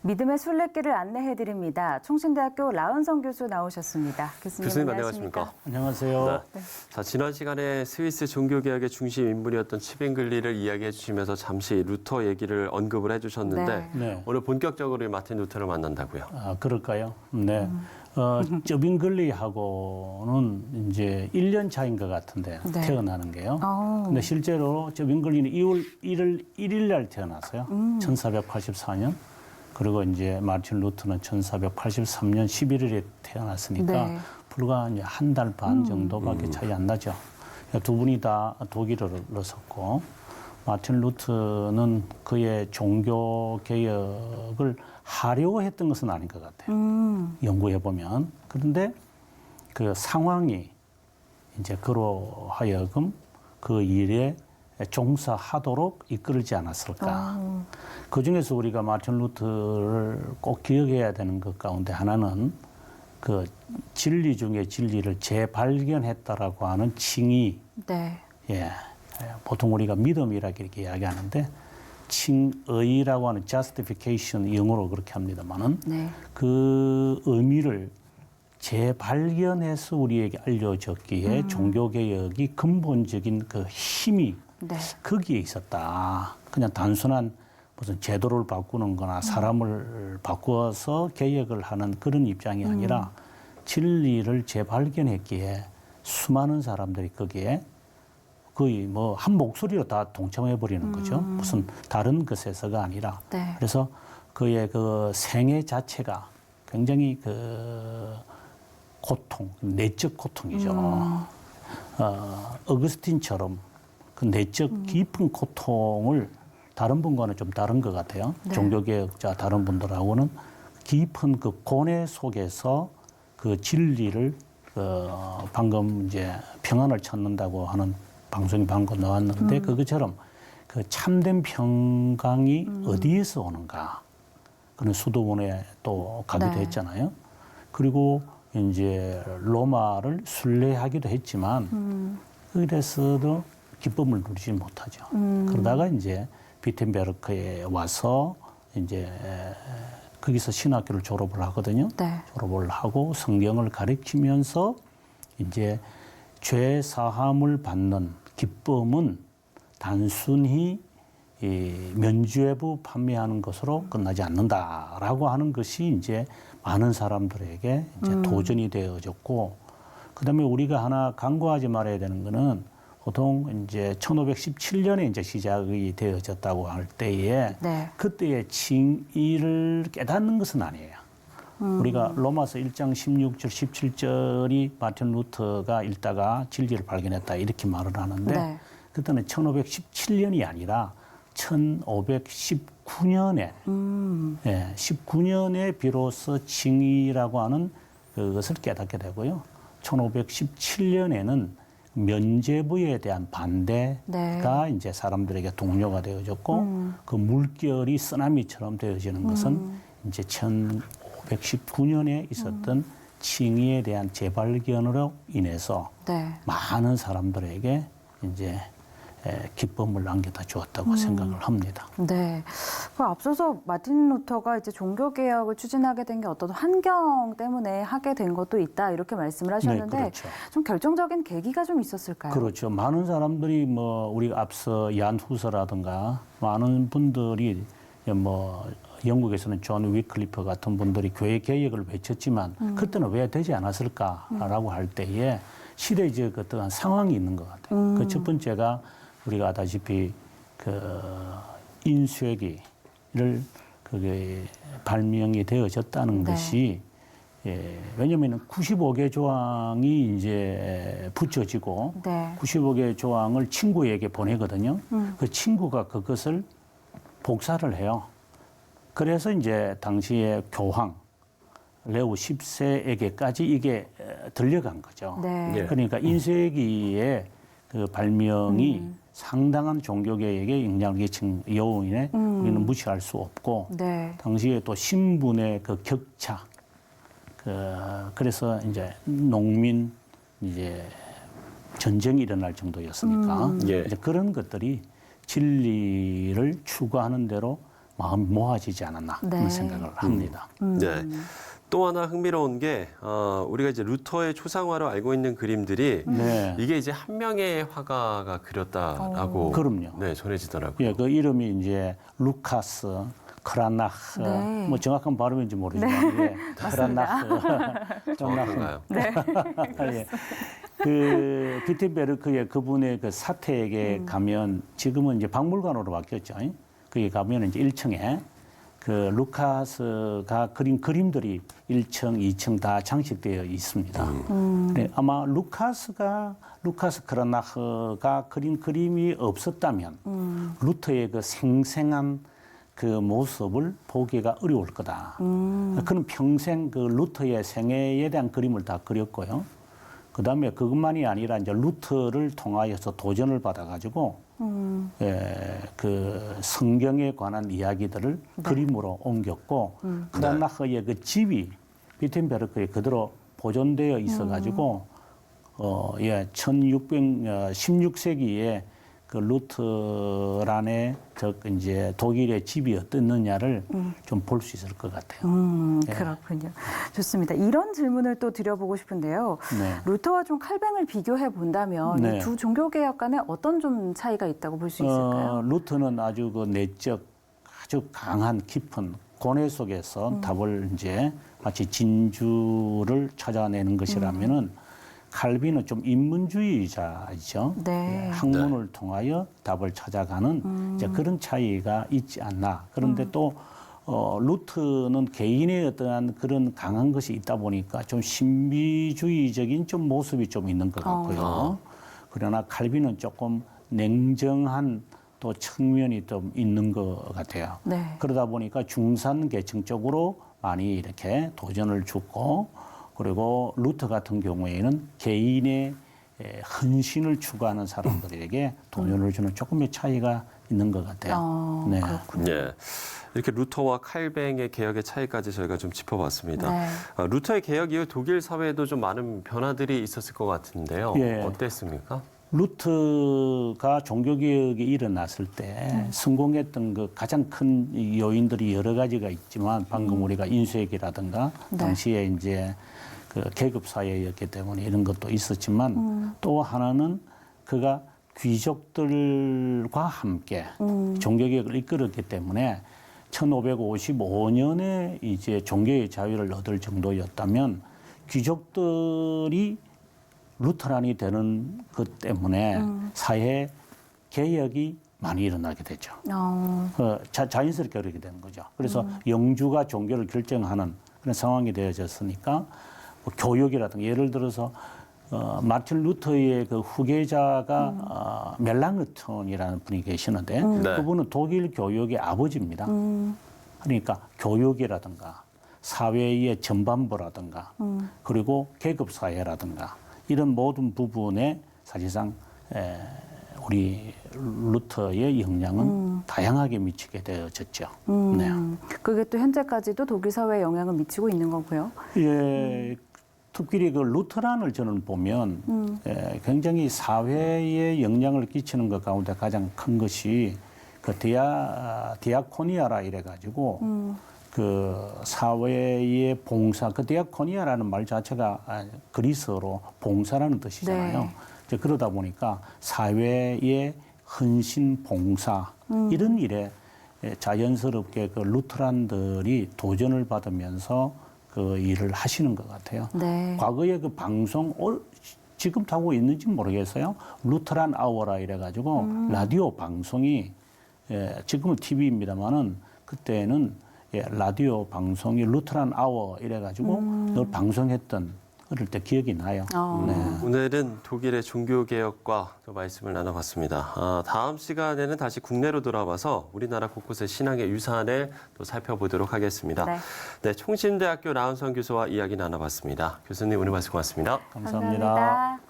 믿음의 순례길을 안내해드립니다. 총신대학교 라은성 교수 나오셨습니다. 교수님 안녕하십니까? 안녕하세요. 네. 자, 지난 시간에 스위스 종교개혁의 중심 인물이었던 치빙글리를 이야기해 주시면서 잠시 루터 얘기를 언급을 해주셨는데 네. 오늘 본격적으로 마틴 루터를 만난다고요. 아, 그럴까요? 네. 저빙글리하고는 이제 1년 차인 것 같은데 네. 태어나는 게요. 근데 실제로 저빙글리는 2월 1일 날 태어났어요. 1484년. 그리고 이제 마틴 루터는 1483년 11일에 태어났으니까 네. 불과 이제 한 달 반 정도밖에 차이 안 나죠. 두 분이 다 독일어를 마틴 루터는 그의 종교 개혁을 하려고 했던 것은 아닌 것 같아요. 연구해 보면. 그런데 그 상황이 이제 그로 하여금 그 일에 종사하도록 이끌지 않았을까. 그 중에서 우리가 마틴 루터를 꼭 기억해야 되는 것 가운데 하나는 그 진리 중에 진리를 재발견했다라고 하는 칭의. 네. 예. 보통 우리가 믿음이라고 이렇게 이야기하는데 칭의라고 하는 justification 영어로 그렇게 합니다만은 네. 그 의미를 재발견해서 우리에게 알려졌기에 종교개혁이 근본적인 그 힘이 네. 거기에 있었다. 그냥 단순한 무슨 제도를 바꾸는 거나 사람을 바꾸어서 개혁을 하는 그런 입장이 아니라 진리를 재발견했기에 수많은 사람들이 거기에 거의 뭐 한 목소리로 다 동참해 버리는 거죠. 무슨 다른 것에서가 아니라. 네. 그래서 그의 그 생애 자체가 굉장히 그 고통, 내적 고통이죠. 어거스틴처럼 그 내적 깊은 고통을 다른 분과는 좀 다른 것 같아요. 네. 종교개혁자 다른 분들하고는 깊은 그 고뇌 속에서 그 진리를 방금 이제 평안을 찾는다고 하는 방송이 방금 나왔는데 그것처럼 그 참된 평강이 어디에서 오는가 그런 수도원에 또 가기도 네. 했잖아요. 그리고 이제 로마를 순례하기도 했지만 그래서도 기쁨을 누리지 못하죠. 그러다가 이제 비텐베르크에 와서 이제 거기서 신학교를 졸업을 하거든요. 네. 졸업을 하고 성경을 가르치면서 이제 죄 사함을 받는 기쁨은 단순히 이 면죄부 판매하는 것으로 끝나지 않는다라고 하는 것이 이제 많은 사람들에게 이제 도전이 되어졌고, 그다음에 우리가 하나 간과하지 말아야 되는 거는 보통 이제 1517년에 이제 시작이 되어졌다고 할 때에 네. 그때의 칭의를 깨닫는 것은 아니에요. 우리가 로마서 1장 16절, 17절이 마틴 루터가 읽다가 진리를 발견했다 이렇게 말을 하는데 네. 그때는 1517년이 아니라 1519년에 19년에 비로소 칭의라고 하는 그것을 깨닫게 되고요. 1517년에는 면죄부에 대한 반대가 네. 이제 사람들에게 동료가 되어졌고 그 물결이 쓰나미처럼 되어지는 것은 이제 1519년에 있었던 칭의에 대한 재발견으로 인해서 네. 많은 사람들에게 이제 기쁨을 안겨다 주었다고 생각을 합니다. 네. 그 앞서서 마틴 루터가 이제 종교개혁을 추진하게 된 게 어떤 환경 때문에 하게 된 것도 있다 이렇게 말씀을 하셨는데 네, 그렇죠. 좀 결정적인 계기가 좀 있었을까요? 그렇죠. 많은 사람들이 뭐 우리가 앞서 얀 후서라든가 많은 분들이 뭐 영국에서는 존 위클리프 같은 분들이 교회 개혁을 외쳤지만 그때는 왜 되지 않았을까라고 할 때에 시대적 어떠한 상황이 있는 것 같아요. 그 첫 번째가 우리가 아다시피 그 인쇄기를 그게 발명이 되어졌다는 네. 것이 왜냐하면 95개 조항이 이제 붙여지고 네. 95개 조항을 친구에게 보내거든요. 그 친구가 그것을 복사를 해요. 그래서 이제 당시에 교황 레오 10세에게까지 이게 들려간 거죠. 네. 예. 그러니까 인쇄기의 그 발명이 상당한 종교개혁에 영향을 끼친 요인에 우리는 무시할 수 없고 네. 당시에 또 신분의 그 격차 그래서 이제 농민 이제 전쟁이 일어날 정도였으니까 예. 이제 그런 것들이 진리를 추구하는 대로 마음이 모아지지 않았나 네. 그런 생각을 합니다. 네. 또 하나 흥미로운 게 우리가 이제 루터의 초상화로 알고 있는 그림들이 네. 이게 이제 한 명의 화가가 그렸다라고 그럼요. 네, 전해지더라고요. 예, 그 이름이 이제 루카스 크라나흐, 네. 뭐 정확한 발음인지 모르지만 예, 크라나흐 정확한가요? 예. 그 비텐베르크의 그분의 그 사택에 가면 지금은 이제 박물관으로 바뀌었죠. 거기 가면 이제 1층에 그 루카스가 그린 그림들이 1층, 2층 다 장식되어 있습니다. 네, 아마 루카스 크라나흐가 그린 그림이 없었다면 루터의 그 생생한 그 모습을 보기가 어려울 거다. 그는 평생 그 루터의 생애에 대한 그림을 다 그렸고요. 그 다음에 그것만이 아니라 이제 루터를 통하여서 도전을 받아가지고 그 성경에 관한 이야기들을 그림으로 옮겼고 크라나흐의 그 집이 비텐베르크에 그대로 보존되어 있어가지고 16세기에 그 루터란의 이제 독일의 집이 어땠느냐를 좀 볼 수 있을 것 같아요. 예. 그렇군요. 좋습니다. 이런 질문을 또 드려보고 싶은데요. 네. 루터와 좀 칼뱅을 비교해 본다면 네. 이 두 종교 개혁 간에 어떤 좀 차이가 있다고 볼 수 있을까요? 루터는 아주 그 내적 아주 강한 깊은 고뇌 속에서 답을 이제 마치 진주를 찾아내는 것이라면은 칼빈은 좀 인문주의자이죠. 네. 학문을 통하여 답을 찾아가는 이제 그런 차이가 있지 않나. 그런데 또 루트는 개인의 어떠한 그런 강한 것이 있다 보니까 좀 신비주의적인 좀 모습이 좀 있는 것 같고요. 그러나 칼빈은 조금 냉정한 또 측면이 좀 있는 것 같아요. 네. 그러다 보니까 중산 계층 쪽으로 많이 이렇게 도전을 주고 그리고 루터 같은 경우에는 개인의 헌신을 추구하는 사람들에게 도전을 주는 조금의 차이가 있는 것 같아요. 네. 그렇군요. 예. 이렇게 루터와 칼뱅의 개혁의 차이까지 저희가 좀 짚어봤습니다. 네. 루터의 개혁 이후 독일 사회에도 좀 많은 변화들이 있었을 것 같은데요. 예. 어땠습니까? 루터가 종교개혁이 일어났을 때 성공했던 그 가장 큰 요인들이 여러 가지가 있지만 방금 우리가 인수액이라든가 네. 당시에 이제 그 계급 사회였기 때문에 이런 것도 있었지만 또 하나는 그가 귀족들과 함께 종교개혁을 이끌었기 때문에 1555년에 이제 종교의 자유를 얻을 정도였다면 귀족들이 루터란이 되는 것 때문에 사회 개혁이 많이 일어나게 되죠. 자연스럽게 그렇게 되는 거죠. 그래서 영주가 종교를 결정하는 그런 상황이 되어졌으니까 뭐 교육이라든가 예를 들어서 마틴 루터의 그 후계자가 멜랑흐톤이라는 분이 계시는데 네. 그분은 독일 교육의 아버지입니다. 그러니까 교육이라든가 사회의 전반부라든가 그리고 계급 사회라든가 이런 모든 부분에 사실상 우리 루터의 영향은 다양하게 미치게 되어졌죠. 네. 그게 또 현재까지도 독일 사회에 영향을 미치고 있는 거고요. 예, 특별히 그 루터란을 저는 보면 굉장히 사회에 영향을 끼치는 것 가운데 가장 큰 것이 그 디아코니아라 이래가지고 그 사회의 봉사, 그 디아코니아라는 말 자체가 그리스어로 봉사라는 뜻이잖아요. 네. 이제 그러다 보니까 사회의 헌신, 봉사 이런 일에 자연스럽게 그 루터란들이 도전을 받으면서 그 일을 하시는 것 같아요. 네. 과거에 그 방송 지금 하고 있는지 모르겠어요. 루터란 아워라 이래가지고 라디오 방송이 지금은 TV입니다만은 그때는 라디오 방송이 루터란 아워 이래가지고 늘 방송했던 어릴 때 기억이 나요. 네. 오늘은 독일의 종교개혁과 또 말씀을 나눠봤습니다. 다음 시간에는 다시 국내로 돌아와서 우리나라 곳곳의 신앙의 유산을 또 살펴보도록 하겠습니다. 네. 네, 총신대학교 나은성 교수와 이야기 나눠봤습니다. 교수님 오늘 말씀 고맙습니다. 감사합니다. 감사합니다.